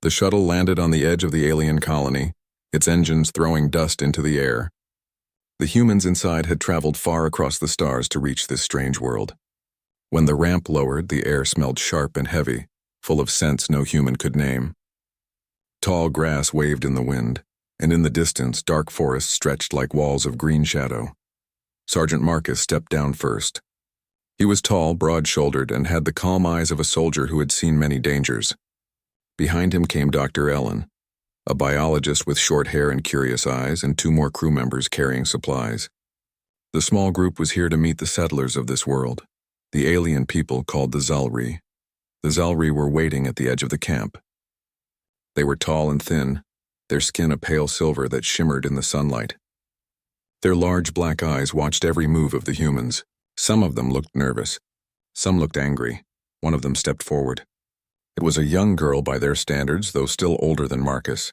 The shuttle landed on the edge of the alien colony, its engines throwing dust into the air. The humans inside had traveled far across the stars to reach this strange world. When the ramp lowered, the air smelled sharp and heavy, full of scents no human could name. Tall grass waved in the wind, and in the distance, dark forests stretched like walls of green shadow. Sergeant Marcus stepped down first. He was tall, broad-shouldered, and had the calm eyes of a soldier who had seen many dangers. Behind him came Dr. Ellen, a biologist with short hair and curious eyes, and two more crew members carrying supplies. The small group was here to meet the settlers of this world, the alien people called the Zalri. The Zalri were waiting at the edge of the camp. They were tall and thin, their skin a pale silver that shimmered in the sunlight. Their large black eyes watched every move of the humans. Some of them looked nervous. Some looked angry. One of them stepped forward. It was a young girl by their standards, though still older than Marcus.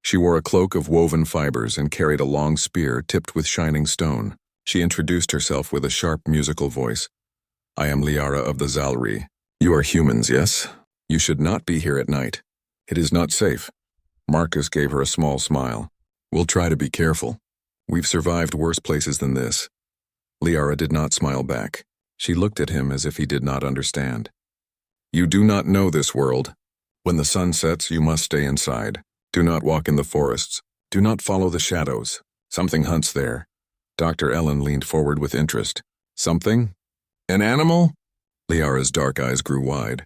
She wore a cloak of woven fibers and carried a long spear tipped with shining stone. She introduced herself with a sharp musical voice. "I am Liara of the Zalri. You are humans, yes? You should not be here at night. It is not safe." Marcus gave her a small smile. "We'll try to be careful. We've survived worse places than this." Liara did not smile back. She looked at him as if he did not understand. "You do not know this world. When the sun sets, you must stay inside. Do not walk in the forests. Do not follow the shadows. Something hunts there." Dr. Ellen leaned forward with interest. "Something? An animal?" Liara's dark eyes grew wide.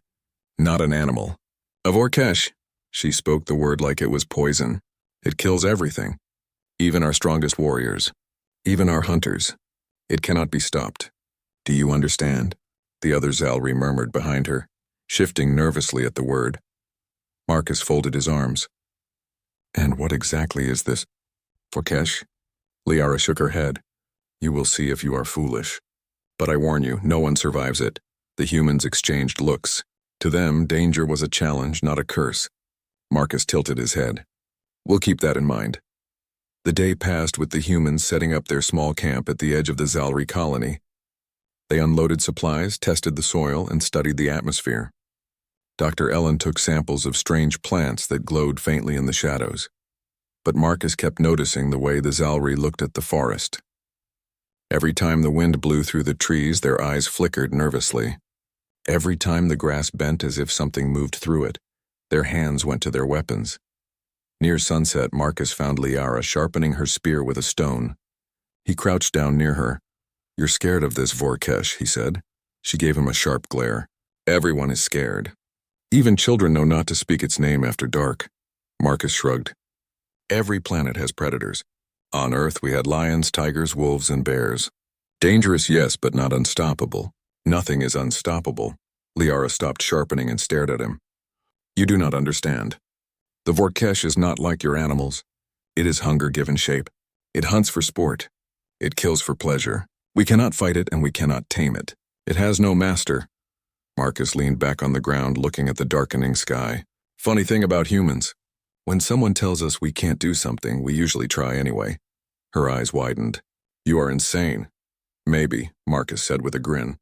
"Not an animal. A Vorkesh." She spoke the word like it was poison. "It kills everything. Even our strongest warriors. Even our hunters. It cannot be stopped. Do you understand?" The other Zalri murmured behind her, shifting nervously at the word. Marcus folded his arms. "And what exactly is this, Vorkesh?" Liara shook her head. "You will see if you are foolish. But I warn you, no one survives it." The humans exchanged looks. To them, danger was a challenge, not a curse. Marcus tilted his head. "We'll keep that in mind." The day passed with the humans setting up their small camp at the edge of the Zalri colony. They unloaded supplies, tested the soil, and studied the atmosphere. Dr. Ellen took samples of strange plants that glowed faintly in the shadows. But Marcus kept noticing the way the Zalri looked at the forest. Every time the wind blew through the trees, their eyes flickered nervously. Every time the grass bent as if something moved through it, their hands went to their weapons. Near sunset, Marcus found Liara sharpening her spear with a stone. He crouched down near her. "You're scared of this Vorkesh," he said. She gave him a sharp glare. "Everyone is scared. Even children know not to speak its name after dark." Marcus shrugged. "Every planet has predators. On Earth we had lions, tigers, wolves, and bears. Dangerous, yes, but not unstoppable. Nothing is unstoppable." Liara stopped sharpening and stared at him. "You do not understand. The Vorkesh is not like your animals. It is hunger given shape. It hunts for sport. It kills for pleasure. We cannot fight it and we cannot tame it. It has no master." Marcus leaned back on the ground looking at the darkening sky. "Funny thing about humans. When someone tells us we can't do something, we usually try anyway." Her eyes widened. "You are insane." "Maybe," Marcus said with a grin.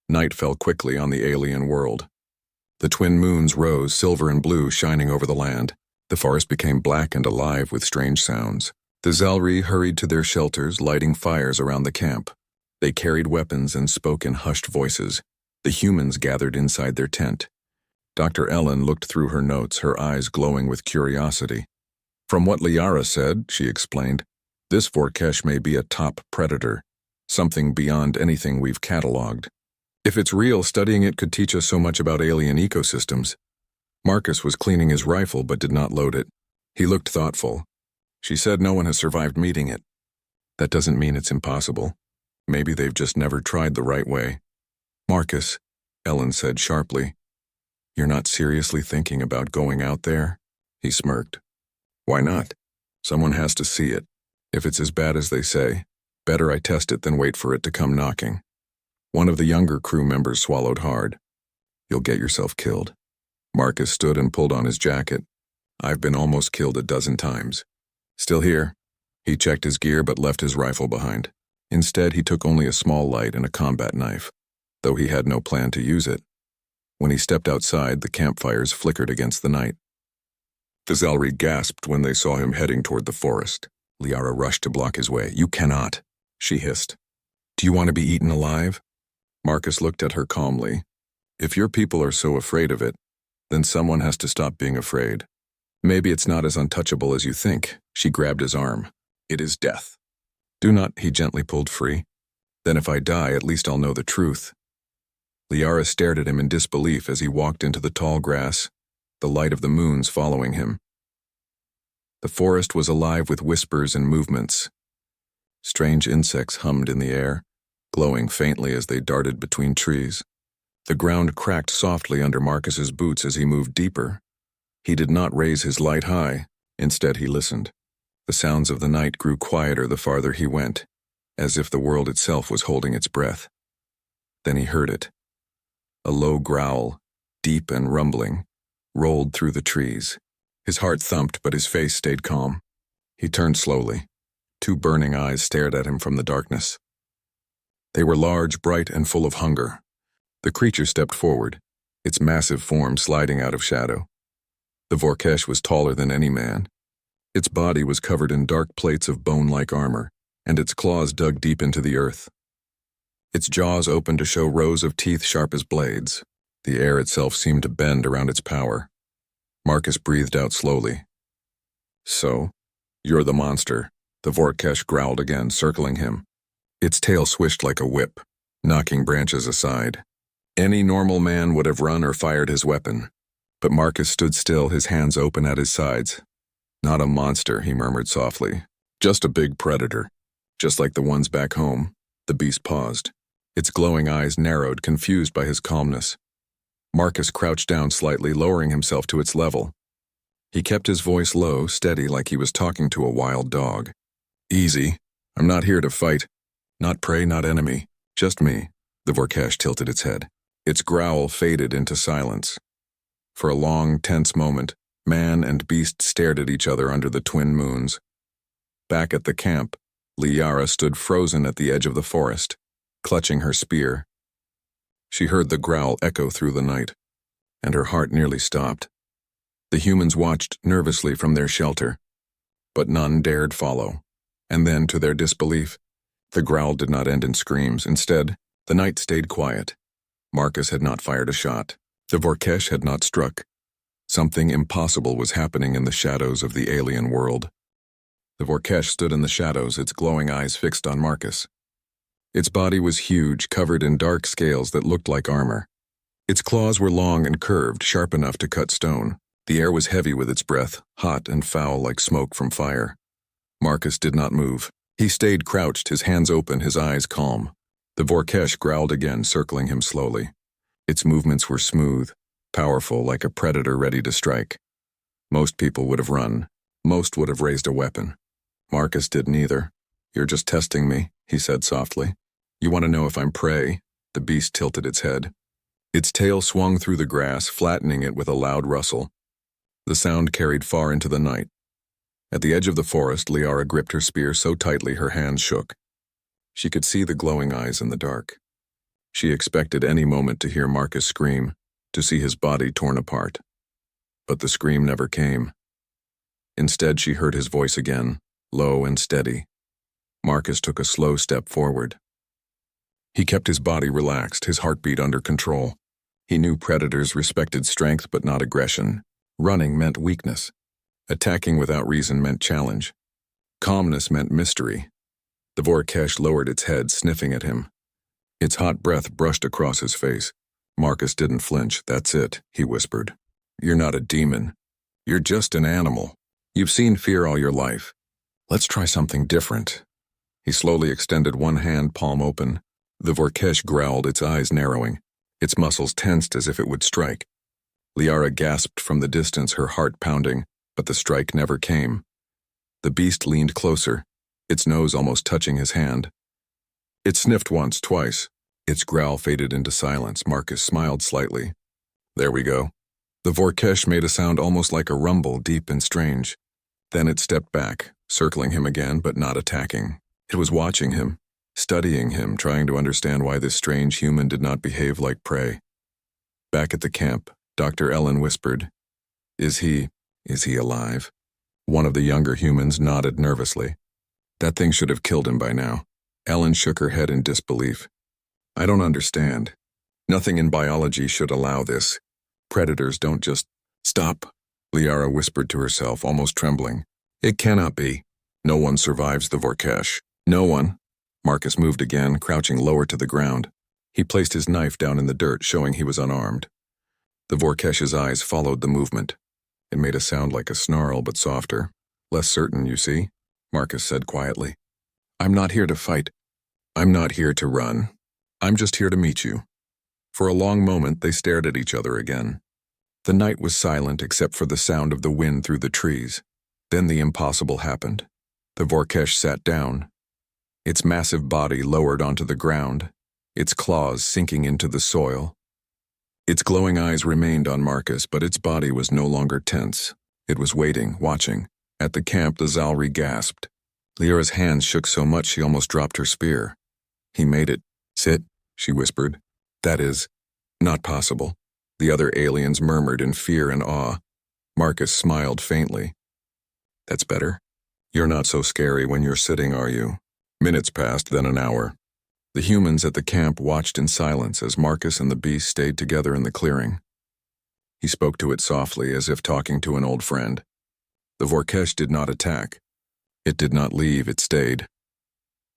Night fell quickly on the alien world. The twin moons rose, silver and blue, shining over the land. The forest became black and alive with strange sounds. The Zalri hurried to their shelters, lighting fires around the camp. They carried weapons and spoke in hushed voices. The humans gathered inside their tent. Dr. Ellen looked through her notes, her eyes glowing with curiosity. "From what Liara said," she explained, "this Vorkesh may be a top predator, something beyond anything we've cataloged. If it's real, studying it could teach us so much about alien ecosystems." Marcus was cleaning his rifle but did not load it. He looked thoughtful. "She said no one has survived meeting it. That doesn't mean it's impossible. Maybe they've just never tried the right way." "Marcus," Ellen said sharply, "you're not seriously thinking about going out there?" He smirked. "Why not? Someone has to see it. If it's as bad as they say, better I test it than wait for it to come knocking." One of the younger crew members swallowed hard. "You'll get yourself killed." Marcus stood and pulled on his jacket. "I've been almost killed a dozen times." "Still here?" He checked his gear but left his rifle behind. Instead, he took only a small light and a combat knife, though he had no plan to use it. When he stepped outside, the campfires flickered against the night. The Zelri gasped when they saw him heading toward the forest. Liara rushed to block his way. "You cannot," she hissed. "Do you want to be eaten alive?" Marcus looked at her calmly. "If your people are so afraid of it, then someone has to stop being afraid. Maybe it's not as untouchable as you think." She grabbed his arm. "It is death." "Do not," he gently pulled free. "Then if I die, at least I'll know the truth." Liara stared at him in disbelief as he walked into the tall grass, the light of the moons following him. The forest was alive with whispers and movements. Strange insects hummed in the air, glowing faintly as they darted between trees. The ground cracked softly under Marcus's boots as he moved deeper. He did not raise his light high. Instead, he listened. The sounds of the night grew quieter the farther he went, as if the world itself was holding its breath. Then he heard it. A low growl, deep and rumbling, rolled through the trees. His heart thumped, but his face stayed calm. He turned slowly. Two burning eyes stared at him from the darkness. They were large, bright, and full of hunger. The creature stepped forward, its massive form sliding out of shadow. The Vorkesh was taller than any man. Its body was covered in dark plates of bone-like armor, and its claws dug deep into the earth. Its jaws opened to show rows of teeth sharp as blades. The air itself seemed to bend around its power. Marcus breathed out slowly. "So, you're the monster," the Vorkesh growled again, circling him. Its tail swished like a whip, knocking branches aside. Any normal man would have run or fired his weapon, but Marcus stood still, his hands open at his sides. "Not a monster," he murmured softly. "Just a big predator. Just like the ones back home." The beast paused. Its glowing eyes narrowed, confused by his calmness. Marcus crouched down slightly, lowering himself to its level. He kept his voice low, steady, like he was talking to a wild dog. "Easy. I'm not here to fight. Not prey, not enemy. Just me." The Vorkesh tilted its head. Its growl faded into silence. For a long, tense moment, man and beast stared at each other under the twin moons. Back at the camp, Liara stood frozen at the edge of the forest, clutching her spear. She heard the growl echo through the night, and her heart nearly stopped. The humans watched nervously from their shelter, but none dared follow. And then, to their disbelief, the growl did not end in screams. Instead, the night stayed quiet. Marcus had not fired a shot. The Vorkesh had not struck. Something impossible was happening in the shadows of the alien world. The Vorkesh stood in the shadows, its glowing eyes fixed on Marcus. Its body was huge, covered in dark scales that looked like armor. Its claws were long and curved, sharp enough to cut stone. The air was heavy with its breath, hot and foul like smoke from fire. Marcus did not move. He stayed crouched, his hands open, his eyes calm. The Vorkesh growled again, circling him slowly. Its movements were smooth, powerful, like a predator ready to strike. Most people would have run. Most would have raised a weapon. Marcus did neither. "You're just testing me," he said softly. "You want to know if I'm prey?" The beast tilted its head. Its tail swung through the grass, flattening it with a loud rustle. The sound carried far into the night. At the edge of the forest, Liara gripped her spear so tightly her hands shook. She could see the glowing eyes in the dark. She expected any moment to hear Marcus scream, to see his body torn apart. But the scream never came. Instead, she heard his voice again, low and steady. Marcus took a slow step forward. He kept his body relaxed, his heartbeat under control. He knew predators respected strength but not aggression. Running meant weakness. Attacking without reason meant challenge. Calmness meant mystery. The Vorkesh lowered its head, sniffing at him. Its hot breath brushed across his face. Marcus didn't flinch. "That's it," he whispered. "You're not a demon. You're just an animal. You've seen fear all your life. Let's try something different." He slowly extended one hand, palm open. The Vorkesh growled, its eyes narrowing. Its muscles tensed as if it would strike. Liara gasped from the distance, her heart pounding, but the strike never came. The beast leaned closer, its nose almost touching his hand. It sniffed once, twice. Its growl faded into silence. Marcus smiled slightly. "There we go." The Vorkesh made a sound almost like a rumble, deep and strange. Then it stepped back, circling him again, but not attacking. It was watching him, studying him, trying to understand why this strange human did not behave like prey. Back at the camp, Dr. Ellen whispered, "Is he..." Is he alive? One of the younger humans nodded nervously. That thing should have killed him by now. Ellen shook her head in disbelief. I don't understand. Nothing in biology should allow this. Predators don't just stop, Liara whispered to herself, almost trembling. It cannot be. No one survives the Vorkesh. No one. Marcus moved again, crouching lower to the ground. He placed his knife down in the dirt, showing he was unarmed. The Vorkesh's eyes followed the movement. It made a sound like a snarl, but softer. Less certain, you see, Marcus said quietly. I'm not here to fight. I'm not here to run. I'm just here to meet you. For a long moment, they stared at each other again. The night was silent except for the sound of the wind through the trees. Then the impossible happened. The Vorkesh sat down. Its massive body lowered onto the ground, its claws sinking into the soil. Its glowing eyes remained on Marcus, but its body was no longer tense. It was waiting, watching. At the camp, the Zalri gasped. Liara's hands shook so much she almost dropped her spear. He made it. Sit, she whispered. That is, not possible. The other aliens murmured in fear and awe. Marcus smiled faintly. That's better. You're not so scary when you're sitting, are you? Minutes passed, then an hour. The humans at the camp watched in silence as Marcus and the beast stayed together in the clearing. He spoke to it softly, as if talking to an old friend. The Vorkesh did not attack. It did not leave, it stayed.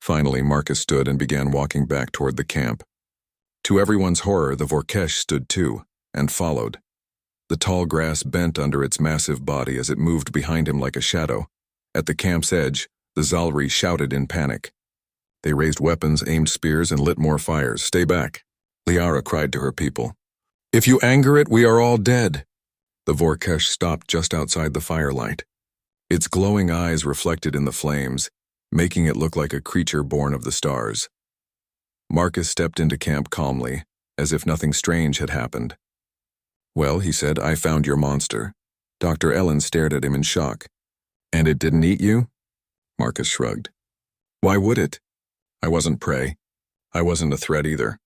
Finally, Marcus stood and began walking back toward the camp. To everyone's horror, the Vorkesh stood too, and followed. The tall grass bent under its massive body as it moved behind him like a shadow. At the camp's edge, the Zalri shouted in panic. They raised weapons, aimed spears, and lit more fires. Stay back, Liara cried to her people. If you anger it, we are all dead. The Vorkesh stopped just outside the firelight. Its glowing eyes reflected in the flames, making it look like a creature born of the stars. Marcus stepped into camp calmly, as if nothing strange had happened. Well, he said, I found your monster. Dr. Ellen stared at him in shock. And it didn't eat you? Marcus shrugged. Why would it? I wasn't prey. I wasn't a threat either.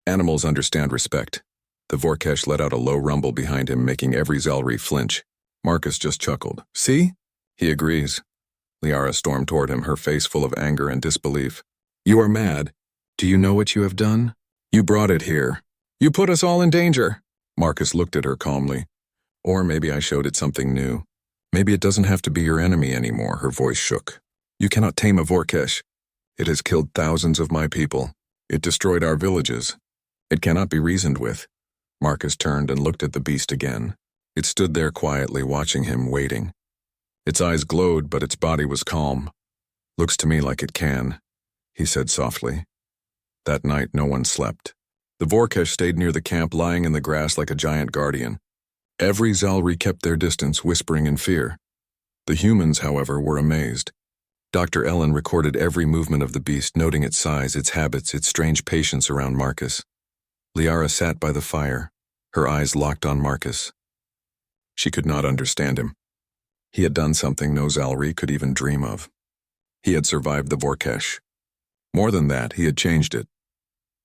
Animals understand respect. The Vorkesh let out a low rumble behind him, making every Zalri flinch. Marcus just chuckled. See? He agrees. Liara stormed toward him, her face full of anger and disbelief. You are mad. Do you know what you have done? You brought it here. You put us all in danger. Marcus looked at her calmly. Or maybe I showed it something new. Maybe it doesn't have to be your enemy anymore, her voice shook. You cannot tame a Vorkesh. It has killed thousands of my people. It destroyed our villages. It cannot be reasoned with. Marcus turned and looked at the beast again. It stood there quietly, watching him, waiting. Its eyes glowed, but its body was calm. Looks to me like it can, he said softly. That night, no one slept. The Vorkesh stayed near the camp, lying in the grass like a giant guardian. Every Zalri kept their distance, whispering in fear. The humans, however, were amazed. Dr. Ellen recorded every movement of the beast, noting its size, its habits, its strange patience around Marcus. Liara sat by the fire, her eyes locked on Marcus. She could not understand him. He had done something no Zalri could even dream of. He had survived the Vorkesh. More than that, he had changed it.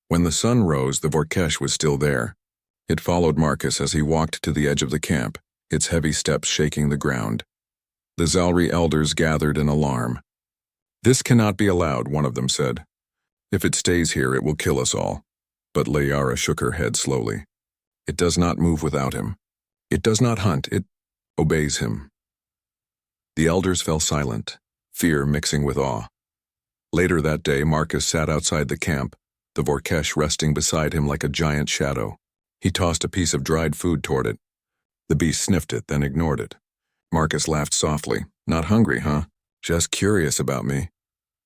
When the sun rose, the Vorkesh was still there. It followed Marcus as he walked to the edge of the camp, its heavy steps shaking the ground. The Zalri elders gathered in alarm. This cannot be allowed, one of them said. If it stays here, it will kill us all. But Liara shook her head slowly. It does not move without him. It does not hunt, it obeys him. The elders fell silent, fear mixing with awe. Later that day, Marcus sat outside the camp, the Vorkesh resting beside him like a giant shadow. He tossed a piece of dried food toward it. The beast sniffed it, then ignored it. Marcus laughed softly. Not hungry, huh? Just curious about me.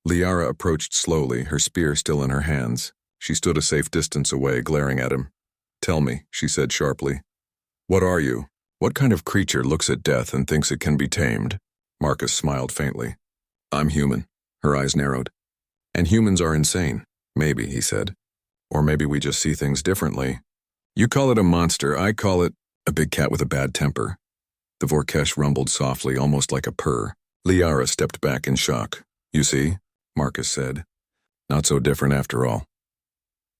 Liara approached slowly, her spear still in her hands. She stood a safe distance away, glaring at him. Tell me, she said sharply. What are you? What kind of creature looks at death and thinks it can be tamed? Marcus smiled faintly. I'm human. Her eyes narrowed. And humans are insane. Maybe, he said. Or maybe we just see things differently. You call it a monster, I call it a big cat with a bad temper. The Vorkesh rumbled softly, almost like a purr. Liara stepped back in shock. You see, Marcus said. Not so different after all.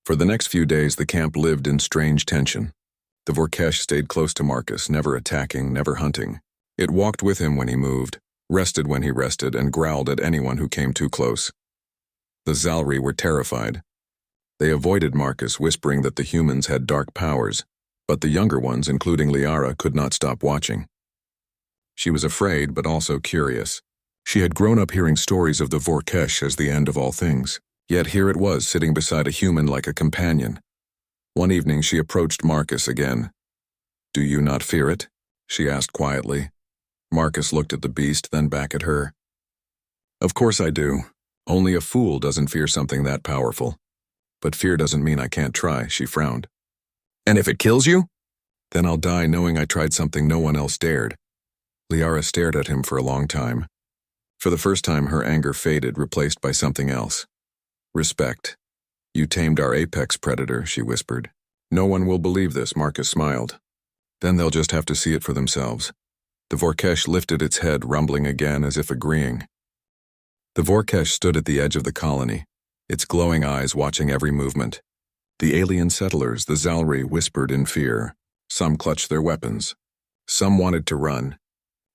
For the next few days, the camp lived in strange tension. The Vorkesh stayed close to Marcus, never attacking, never hunting. It walked with him when he moved, rested when he rested, and growled at anyone who came too close. The Zalri were terrified. They avoided Marcus, whispering that the humans had dark powers, but the younger ones, including Liara, could not stop watching. She was afraid, but also curious. She had grown up hearing stories of the Vorkesh as the end of all things, yet here it was, sitting beside a human like a companion. One evening she approached Marcus again. "Do you not fear it?" she asked quietly. Marcus looked at the beast, then back at her. "Of course I do. Only a fool doesn't fear something that powerful. But fear doesn't mean I can't try," she frowned. "And if it kills you?" "Then I'll die knowing I tried something no one else dared." Liara stared at him for a long time. For the first time her anger faded, replaced by something else. "Respect. You tamed our apex predator," she whispered. "No one will believe this," Marcus smiled. "Then they'll just have to see it for themselves." The Vorkesh lifted its head, rumbling again as if agreeing. The Vorkesh stood at the edge of the colony, its glowing eyes watching every movement. The alien settlers, the Zalri, whispered in fear. Some clutched their weapons. Some wanted to run.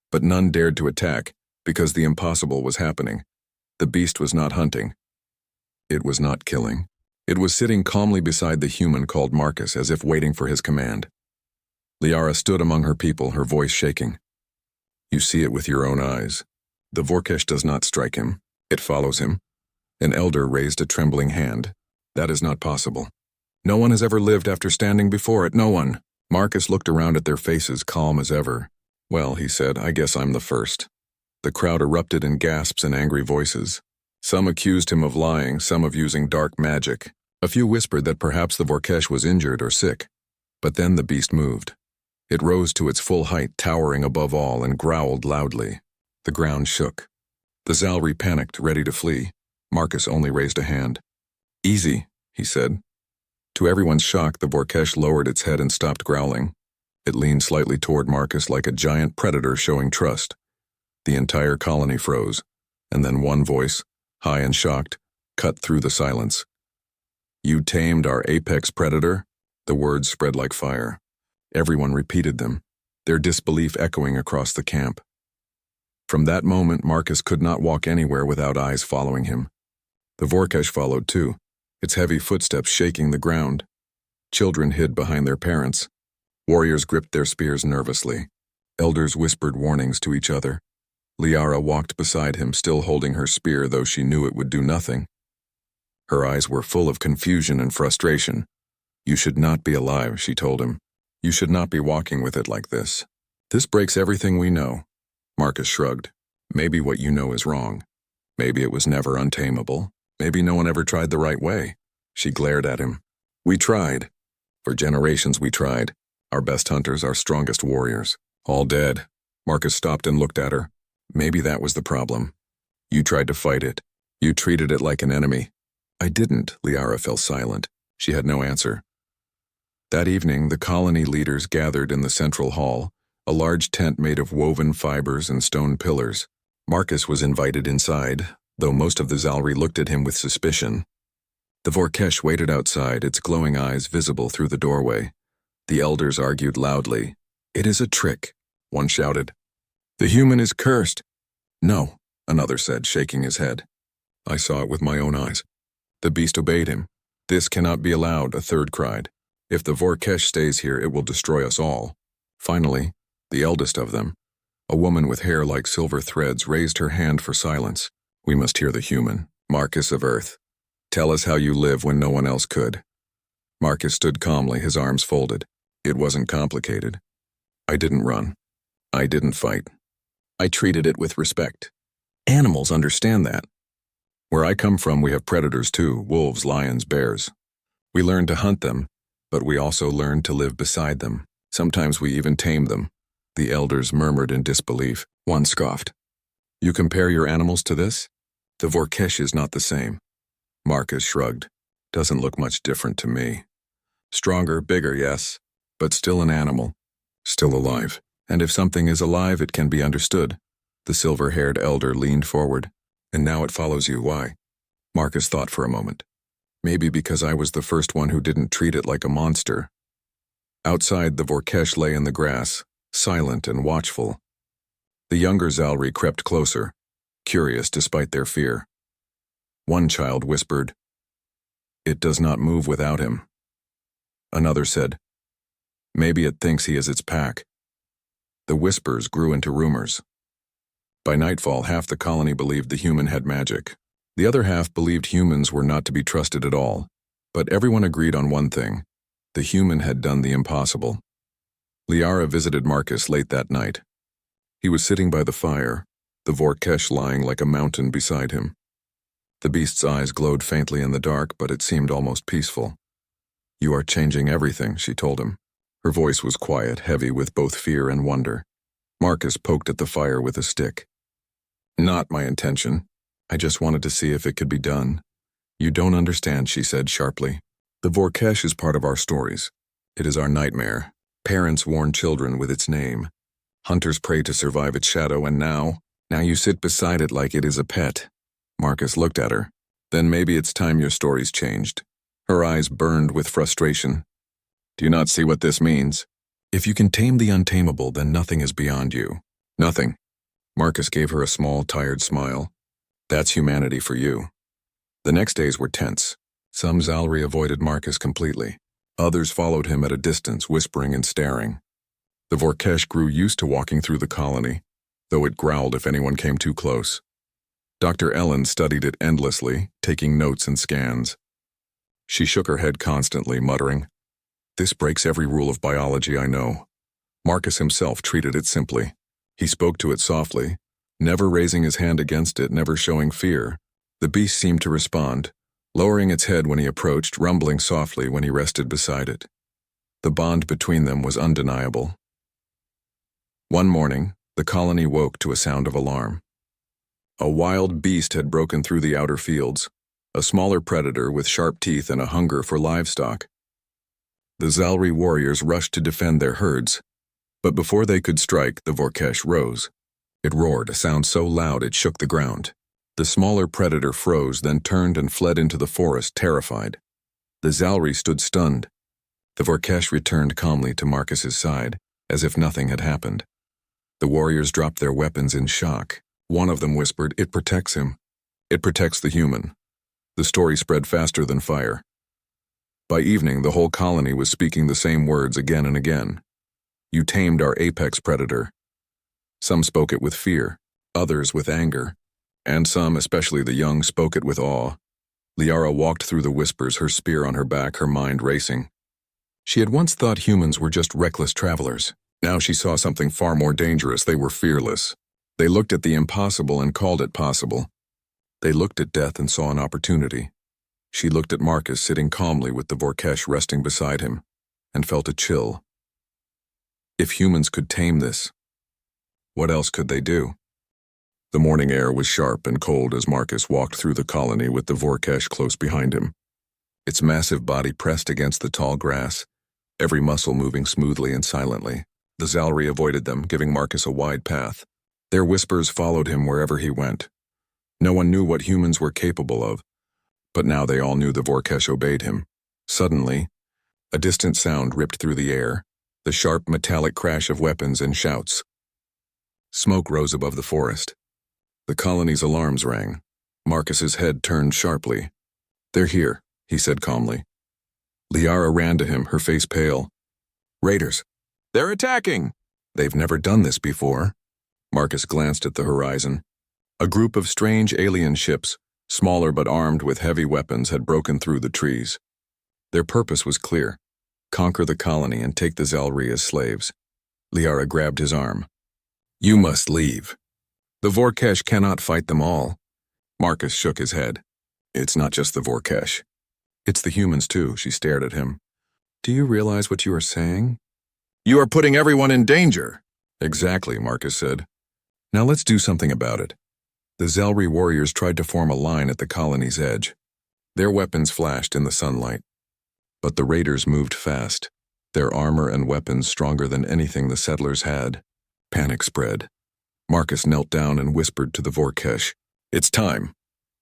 But none dared to attack, because the impossible was happening. The beast was not hunting. It was not killing. It was sitting calmly beside the human called Marcus, as if waiting for his command. Liara stood among her people, her voice shaking. "You see it with your own eyes. The Vorkesh does not strike him. It follows him." An elder raised a trembling hand. "That is not possible. No one has ever lived after standing before it, no one." Marcus looked around at their faces, calm as ever. "Well," he said, "I guess I'm the first." The crowd erupted in gasps and angry voices. Some accused him of lying, some of using dark magic. A few whispered that perhaps the Vorkesh was injured or sick. But then the beast moved. It rose to its full height, towering above all, and growled loudly. The ground shook. The Zalri panicked, ready to flee. Marcus only raised a hand. "Easy," he said. To everyone's shock, the Vorkesh lowered its head and stopped growling. It leaned slightly toward Marcus like a giant predator showing trust. The entire colony froze, and then one voice, high and shocked, cut through the silence. "You tamed our apex predator?" The words spread like fire. Everyone repeated them, their disbelief echoing across the camp. From that moment, Marcus could not walk anywhere without eyes following him. The Vorkesh followed too, its heavy footsteps shaking the ground. Children hid behind their parents. Warriors gripped their spears nervously. Elders whispered warnings to each other. Liara walked beside him, still holding her spear, though she knew it would do nothing. Her eyes were full of confusion and frustration. "You should not be alive," she told him. "You should not be walking with it like this. This breaks everything we know." Marcus shrugged. "Maybe what you know is wrong. Maybe it was never untamable. Maybe no one ever tried the right way." She glared at him. "We tried. For generations we tried. Our best hunters, our strongest warriors. All dead." Marcus stopped and looked at her. "Maybe that was the problem. You tried to fight it. You treated it like an enemy." "I didn't." Liara fell silent. She had no answer. That evening, the colony leaders gathered in the central hall, a large tent made of woven fibers and stone pillars. Marcus was invited inside, though most of the Zalri looked at him with suspicion. The Vorkesh waited outside, its glowing eyes visible through the doorway. The elders argued loudly. "It is a trick," one shouted. "The human is cursed." "No," another said, shaking his head. "I saw it with my own eyes. The beast obeyed him." "This cannot be allowed," a third cried. "If the Vorkesh stays here, it will destroy us all." Finally, the eldest of them, a woman with hair like silver threads, raised her hand for silence. "We must hear the human. Marcus of Earth. Tell us how you live when no one else could." Marcus stood calmly, his arms folded. "It wasn't complicated. I didn't run. I didn't fight. I treated it with respect. Animals understand that. Where I come from, we have predators too, wolves, lions, bears. We learn to hunt them, but we also learn to live beside them. Sometimes we even tame them." The elders murmured in disbelief. One scoffed. "You compare your animals to this? The Vorkesh is not the same." Marcus shrugged. "Doesn't look much different to me. Stronger, bigger, yes, but still an animal. Still alive. And if something is alive, it can be understood." The silver-haired elder leaned forward. "And now it follows you. Why?" Marcus thought for a moment. "Maybe because I was the first one who didn't treat it like a monster." Outside, the Vorkesh lay in the grass, silent and watchful. The younger Zalri crept closer, curious despite their fear. One child whispered, "It does not move without him." Another said, "Maybe it thinks he is its pack." The whispers grew into rumors. By nightfall, half the colony believed the human had magic. The other half believed humans were not to be trusted at all. But everyone agreed on one thing: the human had done the impossible. Liara visited Marcus late that night. He was sitting by the fire, the Vorkesh lying like a mountain beside him. The beast's eyes glowed faintly in the dark, but it seemed almost peaceful. "You are changing everything," she told him. Her voice was quiet, heavy with both fear and wonder. Marcus poked at the fire with a stick. "Not my intention. I just wanted to see if it could be done." "You don't understand," she said sharply. "The Vorkesh is part of our stories. It is our nightmare. Parents warn children with its name. Hunters pray to survive its shadow, and now you sit beside it like it is a pet." Marcus looked at her. "Then maybe it's time your stories changed." Her eyes burned with frustration. "Do you not see what this means? If you can tame the untamable, then nothing is beyond you." "Nothing." Marcus gave her a small, tired smile. "That's humanity for you." The next days were tense. Some Zalri avoided Marcus completely. Others followed him at a distance, whispering and staring. The Vorkesh grew used to walking through the colony, though it growled if anyone came too close. Dr. Ellen studied it endlessly, taking notes and scans. She shook her head constantly, muttering, "This breaks every rule of biology I know." Marcus himself treated it simply. He spoke to it softly, never raising his hand against it, never showing fear. The beast seemed to respond, lowering its head when he approached, rumbling softly when he rested beside it. The bond between them was undeniable. One morning, the colony woke to a sound of alarm. A wild beast had broken through the outer fields, a smaller predator with sharp teeth and a hunger for livestock. The Zalri warriors rushed to defend their herds, but before they could strike, the Vorkesh rose. It roared, a sound so loud it shook the ground. The smaller predator froze, then turned and fled into the forest, terrified. The Zalri stood stunned. The Vorkesh returned calmly to Marcus's side, as if nothing had happened. The warriors dropped their weapons in shock. One of them whispered, "It protects him. It protects the human." The story spread faster than fire. By evening, the whole colony was speaking the same words again and again. "You tamed our apex predator." Some spoke it with fear, others with anger, and some, especially the young, spoke it with awe. Liara walked through the whispers, her spear on her back, her mind racing. She had once thought humans were just reckless travelers. Now she saw something far more dangerous. They were fearless. They looked at the impossible and called it possible. They looked at death and saw an opportunity. She looked at Marcus sitting calmly with the Vorkesh resting beside him, and felt a chill. If humans could tame this, what else could they do? The morning air was sharp and cold as Marcus walked through the colony with the Vorkesh close behind him. Its massive body pressed against the tall grass, every muscle moving smoothly and silently. The Zalri avoided them, giving Marcus a wide path. Their whispers followed him wherever he went. No one knew what humans were capable of, but now they all knew the Vorkesh obeyed him. Suddenly, a distant sound ripped through the air, the sharp metallic crash of weapons and shouts. Smoke rose above the forest. The colony's alarms rang. Marcus's head turned sharply. "They're here," he said calmly. Liara ran to him, her face pale. "Raiders. They're attacking!" "They've never done this before." Marcus glanced at the horizon. A group of strange alien ships, smaller but armed with heavy weapons, had broken through the trees. Their purpose was clear: conquer the colony and take the Zalri as slaves. Liara grabbed his arm. "You must leave. The Vorkesh cannot fight them all." Marcus shook his head. "It's not just the Vorkesh. It's the humans too." She stared at him. "Do you realize what you are saying?" "You are putting everyone in danger." "Exactly," Marcus said. "Now let's do something about it." The Zalri warriors tried to form a line at the colony's edge. Their weapons flashed in the sunlight. But the raiders moved fast, their armor and weapons stronger than anything the settlers had. Panic spread. Marcus knelt down and whispered to the Vorkesh, "It's time."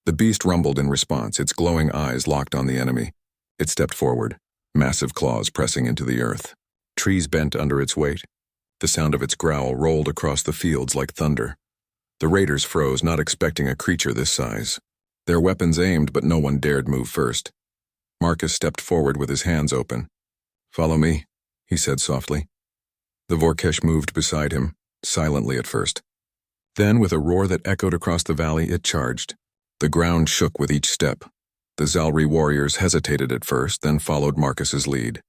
The beast rumbled in response, its glowing eyes locked on the enemy. It stepped forward, massive claws pressing into the earth. Trees bent under its weight. The sound of its growl rolled across the fields like thunder. The raiders froze, not expecting a creature this size. Their weapons aimed, but no one dared move first. Marcus stepped forward with his hands open. "Follow me," he said softly. The Vorkesh moved beside him, silently at first. Then, with a roar that echoed across the valley, it charged. The ground shook with each step. The Zalri warriors hesitated at first, then followed Marcus's lead.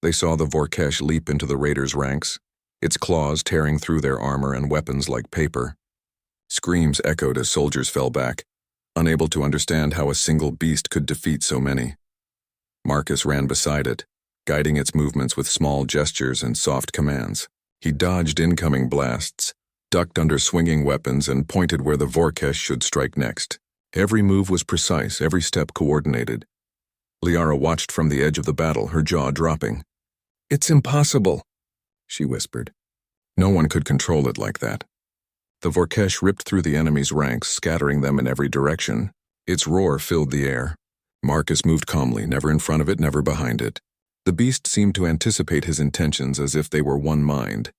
They saw the Vorkesh leap into the raiders' ranks, its claws tearing through their armor and weapons like paper. Screams echoed as soldiers fell back, unable to understand how a single beast could defeat so many. Marcus ran beside it, guiding its movements with small gestures and soft commands. He dodged incoming blasts, ducked under swinging weapons, and pointed where the Vorkesh should strike next. Every move was precise, every step coordinated. Liara watched from the edge of the battle, her jaw dropping. "It's impossible," she whispered. No one could control it like that. The Vorkesh ripped through the enemy's ranks, scattering them in every direction. Its roar filled the air. Marcus moved calmly, never in front of it, never behind it. The beast seemed to anticipate his intentions as if they were one mind.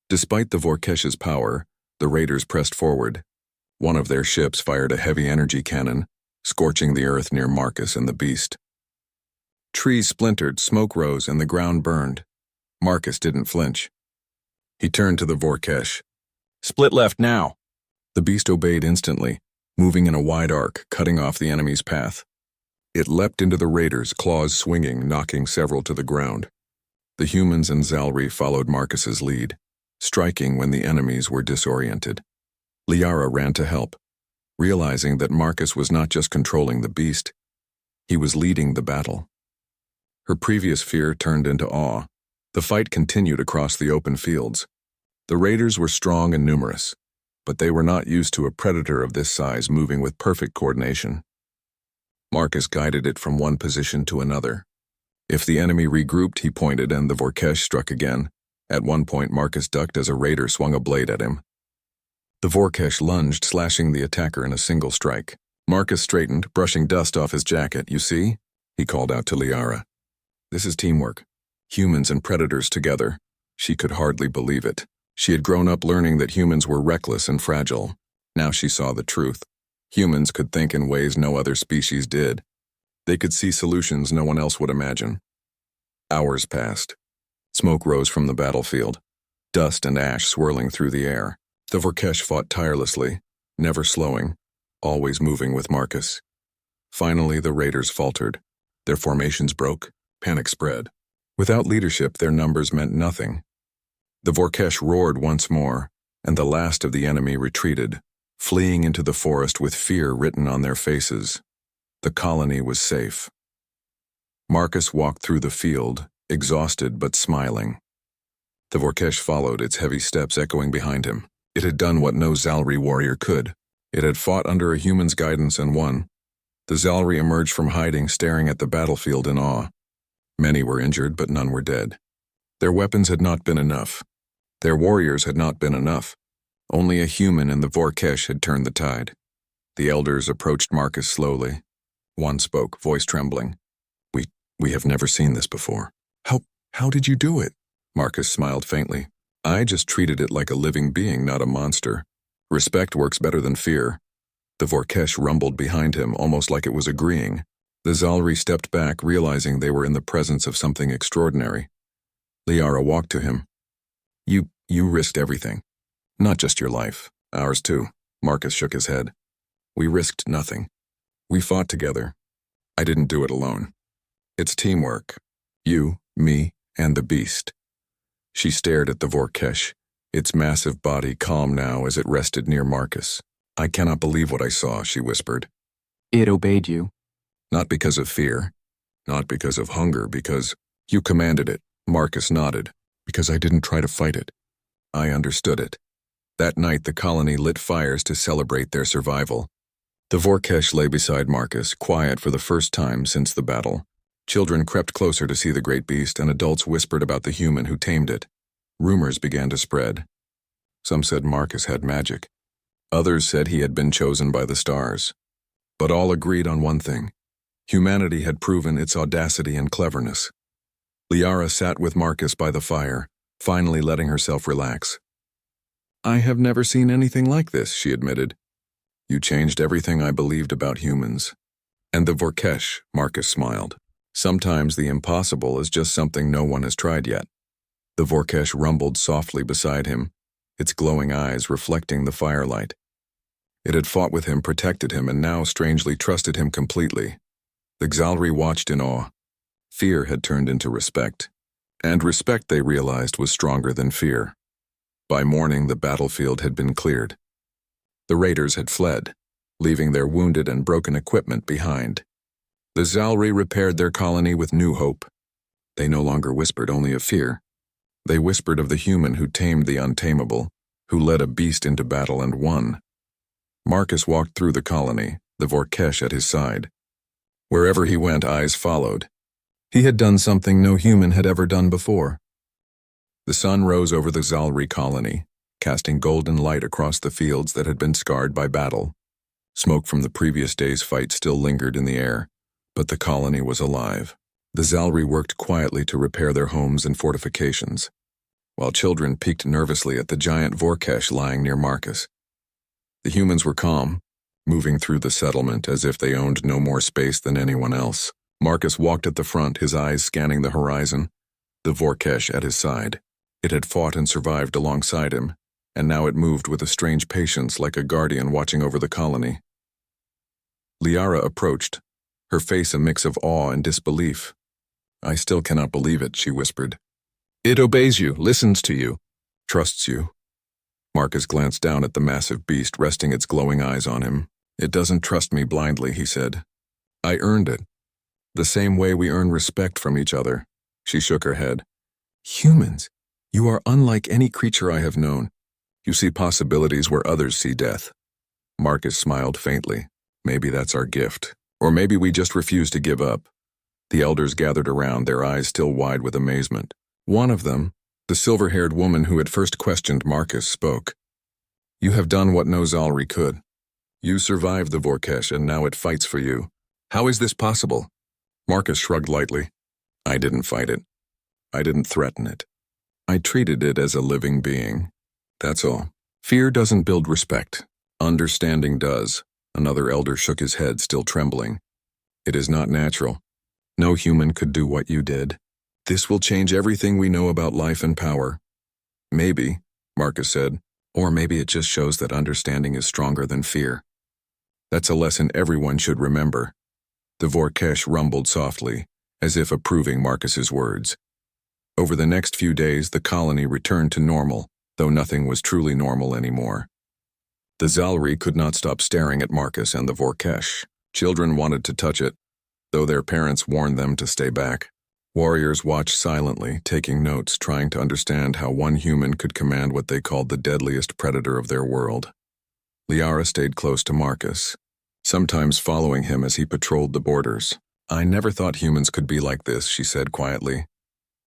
Despite the Vorkesh's power, the raiders pressed forward. One of their ships fired a heavy energy cannon, scorching the earth near Marcus and the beast. Trees splintered, smoke rose, and the ground burned. Marcus didn't flinch. He turned to the Vorkesh. "Split left now." The beast obeyed instantly, moving in a wide arc, cutting off the enemy's path. It leapt into the raiders, claws swinging, knocking several to the ground. The humans and Zalri followed Marcus's lead, striking when the enemies were disoriented. Liara ran to help, realizing that Marcus was not just controlling the beast, he was leading the battle. Her previous fear turned into awe. The fight continued across the open fields. The raiders were strong and numerous, but they were not used to a predator of this size moving with perfect coordination. Marcus guided it from one position to another. If the enemy regrouped, he pointed, and the Vorkesh struck again. At one point, Marcus ducked as a raider swung a blade at him. The Vorkesh lunged, slashing the attacker in a single strike. Marcus straightened, brushing dust off his jacket. "You see?" he called out to Liara. "This is teamwork. Humans and predators together." She could hardly believe it. She had grown up learning that humans were reckless and fragile. Now she saw the truth. Humans could think in ways no other species did. They could see solutions no one else would imagine. Hours passed. Smoke rose from the battlefield, dust and ash swirling through the air. The Vorkesh fought tirelessly, never slowing, always moving with Marcus. Finally, the raiders faltered. Their formations broke, panic spread. Without leadership, their numbers meant nothing. The Vorkesh roared once more, and the last of the enemy retreated, fleeing into the forest with fear written on their faces. The colony was safe. Marcus walked through the field, exhausted but smiling. The Vorkesh followed, its heavy steps echoing behind him. It had done what no Zalri warrior could. It had fought under a human's guidance and won. The Zalri emerged from hiding, staring at the battlefield in awe. Many were injured, but none were dead. Their weapons had not been enough. Their warriors had not been enough. Only a human in the Vorkesh had turned the tide. The elders approached Marcus slowly. One spoke, voice trembling. We have never seen this before." How did you do it?" Marcus smiled faintly. "I just treated it like a living being, not a monster. Respect works better than fear." The Vorkesh rumbled behind him, almost like it was agreeing. The Zalri stepped back, realizing they were in the presence of something extraordinary. Liara walked to him. You risked everything. Not just your life. Ours too." Marcus shook his head. "We risked nothing. We fought together. I didn't do it alone. It's teamwork. You, me, and the beast." She stared at the Vorkesh, its massive body calm now as it rested near Marcus. "I cannot believe what I saw," she whispered. "It obeyed you." "Not because of fear. Not because of hunger, because you commanded it." Marcus nodded. "Because I didn't try to fight it. I understood it." That night, the colony lit fires to celebrate their survival. The Vorkesh lay beside Marcus, quiet for the first time since the battle. Children crept closer to see the great beast, and adults whispered about the human who tamed it. Rumors began to spread. Some said Marcus had magic. Others said he had been chosen by the stars. But all agreed on one thing. Humanity had proven its audacity and cleverness. Liara sat with Marcus by the fire, finally letting herself relax. "I have never seen anything like this," she admitted. "You changed everything I believed about humans." "And the Vorkesh," Marcus smiled. "Sometimes the impossible is just something no one has tried yet." The Vorkesh rumbled softly beside him, its glowing eyes reflecting the firelight. It had fought with him, protected him, and now strangely trusted him completely. The Xalri watched in awe. Fear had turned into respect, and respect, they realized, was stronger than fear. By morning, the battlefield had been cleared. The raiders had fled, leaving their wounded and broken equipment behind. The Xalri repaired their colony with new hope. They no longer whispered only of fear. They whispered of the human who tamed the untamable, who led a beast into battle and won. Marcus walked through the colony, the Vorkesh at his side. Wherever he went, eyes followed. He had done something no human had ever done before. The sun rose over the Xalri colony, casting golden light across the fields that had been scarred by battle. Smoke from the previous day's fight still lingered in the air, but the colony was alive. The Xalri worked quietly to repair their homes and fortifications, while children peeked nervously at the giant Vorkesh lying near Marcus. The humans were calm, moving through the settlement as if they owned no more space than anyone else. Marcus walked at the front, his eyes scanning the horizon, the Vorkesh at his side. It had fought and survived alongside him, and now it moved with a strange patience like a guardian watching over the colony. Liara approached, her face a mix of awe and disbelief. "I still cannot believe it," she whispered. "It obeys you, listens to you, trusts you." Marcus glanced down at the massive beast, resting its glowing eyes on him. "It doesn't trust me blindly," he said. "I earned it. The same way we earn respect from each other." She shook her head. "Humans, you are unlike any creature I have known. You see possibilities where others see death." Marcus smiled faintly. "Maybe that's our gift. Or maybe we just refuse to give up." The elders gathered around, their eyes still wide with amazement. One of them, the silver-haired woman who had first questioned Marcus, spoke. "You have done what no Xalri could. You survived the Vorkesh, and now it fights for you. How is this possible?" Marcus shrugged lightly. "I didn't fight it. I didn't threaten it. I treated it as a living being. That's all. Fear doesn't build respect. Understanding does." Another elder shook his head, still trembling. "It is not natural. No human could do what you did. This will change everything we know about life and power." "Maybe," Marcus said, "or maybe it just shows that understanding is stronger than fear. That's a lesson everyone should remember." The Vorkesh rumbled softly, as if approving Marcus's words. Over the next few days, the colony returned to normal, though nothing was truly normal anymore. The Xalri could not stop staring at Marcus and the Vorkesh. Children wanted to touch it, though their parents warned them to stay back. Warriors watched silently, taking notes, trying to understand how one human could command what they called the deadliest predator of their world. Liara stayed close to Marcus, sometimes following him as he patrolled the borders. "I never thought humans could be like this," she said quietly.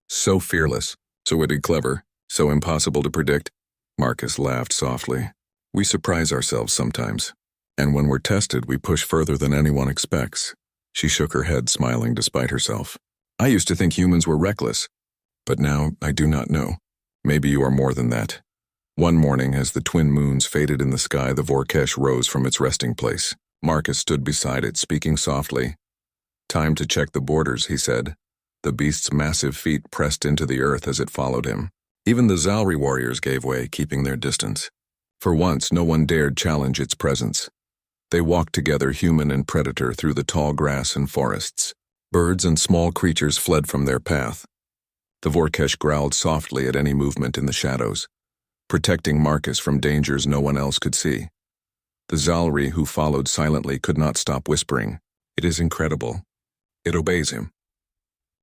"So fearless, so witty, clever, so impossible to predict." Marcus laughed softly. "We surprise ourselves sometimes, and when we're tested, we push further than anyone expects." She shook her head, smiling despite herself. "I used to think humans were reckless, but now I do not know. Maybe you are more than that." One morning, as the twin moons faded in the sky, the Vorkesh rose from its resting place. Marcus stood beside it, speaking softly. "Time to check the borders," he said. The beast's massive feet pressed into the earth as it followed him. Even the Xalri warriors gave way, keeping their distance. For once, no one dared challenge its presence. They walked together, human and predator, through the tall grass and forests. Birds and small creatures fled from their path. The Vorkesh growled softly at any movement in the shadows, protecting Marcus from dangers no one else could see. The Xalri, who followed silently, could not stop whispering. "It is incredible. It obeys him.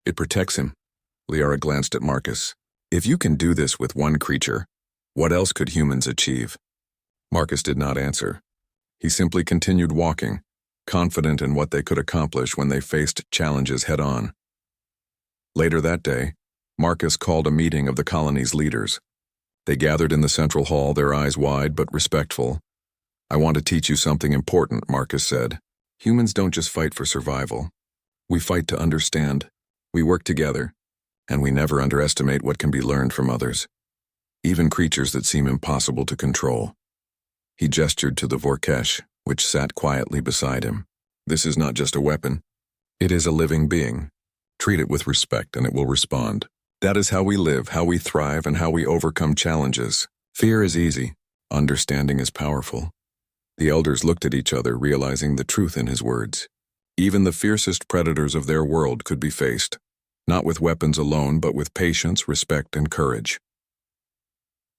It protects him." Liara glanced at Marcus. "If you can do this with one creature, what else could humans achieve?" Marcus did not answer. He simply continued walking, confident in what they could accomplish when they faced challenges head-on. Later that day, Marcus called a meeting of the colony's leaders. They gathered in the central hall, their eyes wide but respectful. "I want to teach you something important," Marcus said. "Humans don't just fight for survival. We fight to understand. We work together. And we never underestimate what can be learned from others, even creatures that seem impossible to control. He gestured to the Vorkesh, which sat quietly beside him. This is not just a weapon. It is a living being. Treat it with respect and it will respond. That is how we live, how we thrive, and how we overcome challenges. Fear is easy. Understanding is powerful. The elders looked at each other, realizing the truth in his words. Even the fiercest predators of their world could be faced, not with weapons alone, but with patience, respect, and courage.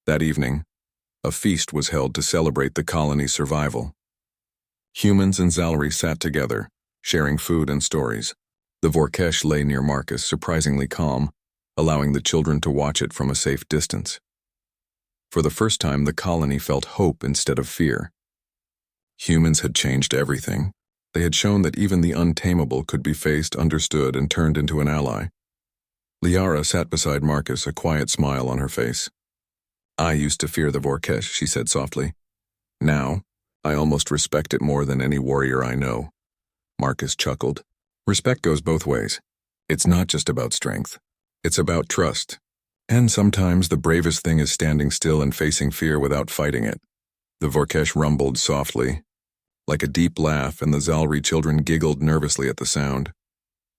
That evening, a feast was held to celebrate the colony's survival. Humans and Zalri sat together, sharing food and stories. The Vorkesh lay near Marcus, surprisingly calm, allowing the children to watch it from a safe distance. For the first time, the colony felt hope instead of fear. Humans had changed everything. They had shown that even the untamable could be faced, understood, and turned into an ally. Liara sat beside Marcus, a quiet smile on her face. I used to fear the Vorkesh, she said softly. Now, I almost respect it more than any warrior I know. Marcus chuckled. Respect goes both ways. It's not just about strength. It's about trust. And sometimes the bravest thing is standing still and facing fear without fighting it. The Vorkesh rumbled softly, like a deep laugh, and the Zalri children giggled nervously at the sound.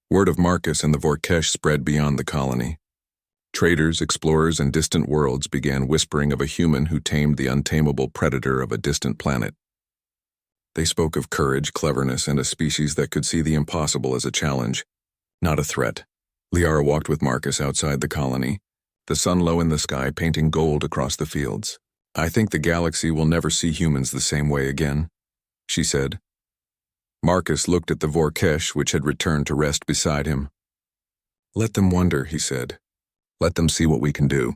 Word of Marcus and the Vorkesh spread beyond the colony. Traders, explorers, and distant worlds began whispering of a human who tamed the untamable predator of a distant planet. They spoke of courage, cleverness, and a species that could see the impossible as a challenge, not a threat. Liara walked with Marcus outside the colony, the sun low in the sky painting gold across the fields. I think the galaxy will never see humans the same way again, she said. Marcus looked at the Vorkesh, which had returned to rest beside him. Let them wonder, he said. Let them see what we can do.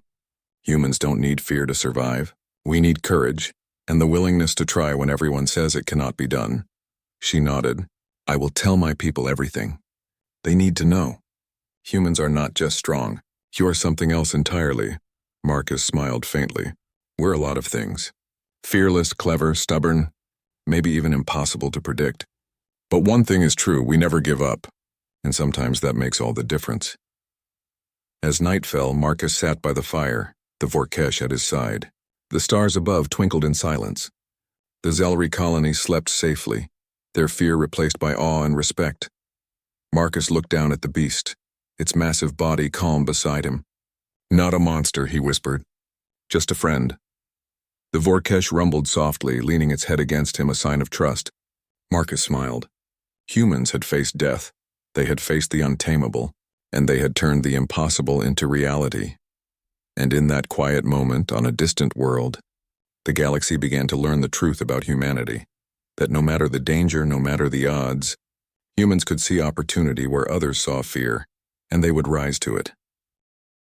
Humans don't need fear to survive. We need courage, and the willingness to try when everyone says it cannot be done. She nodded. I will tell my people everything. They need to know. Humans are not just strong. You are something else entirely. Marcus smiled faintly. We're a lot of things. Fearless, clever, stubborn, maybe even impossible to predict. But one thing is true, we never give up. And sometimes that makes all the difference. As night fell, Marcus sat by the fire, the Vorkesh at his side. The stars above twinkled in silence. The Zalri colony slept safely, their fear replaced by awe and respect. Marcus looked down at the beast, its massive body calm beside him. Not a monster, he whispered. Just a friend. The Vorkesh rumbled softly, leaning its head against him, a sign of trust. Marcus smiled. Humans had faced death. They had faced the untamable, and they had turned the impossible into reality. And in that quiet moment on a distant world, the galaxy began to learn the truth about humanity, that no matter the danger, no matter the odds, humans could see opportunity where others saw fear, and they would rise to it.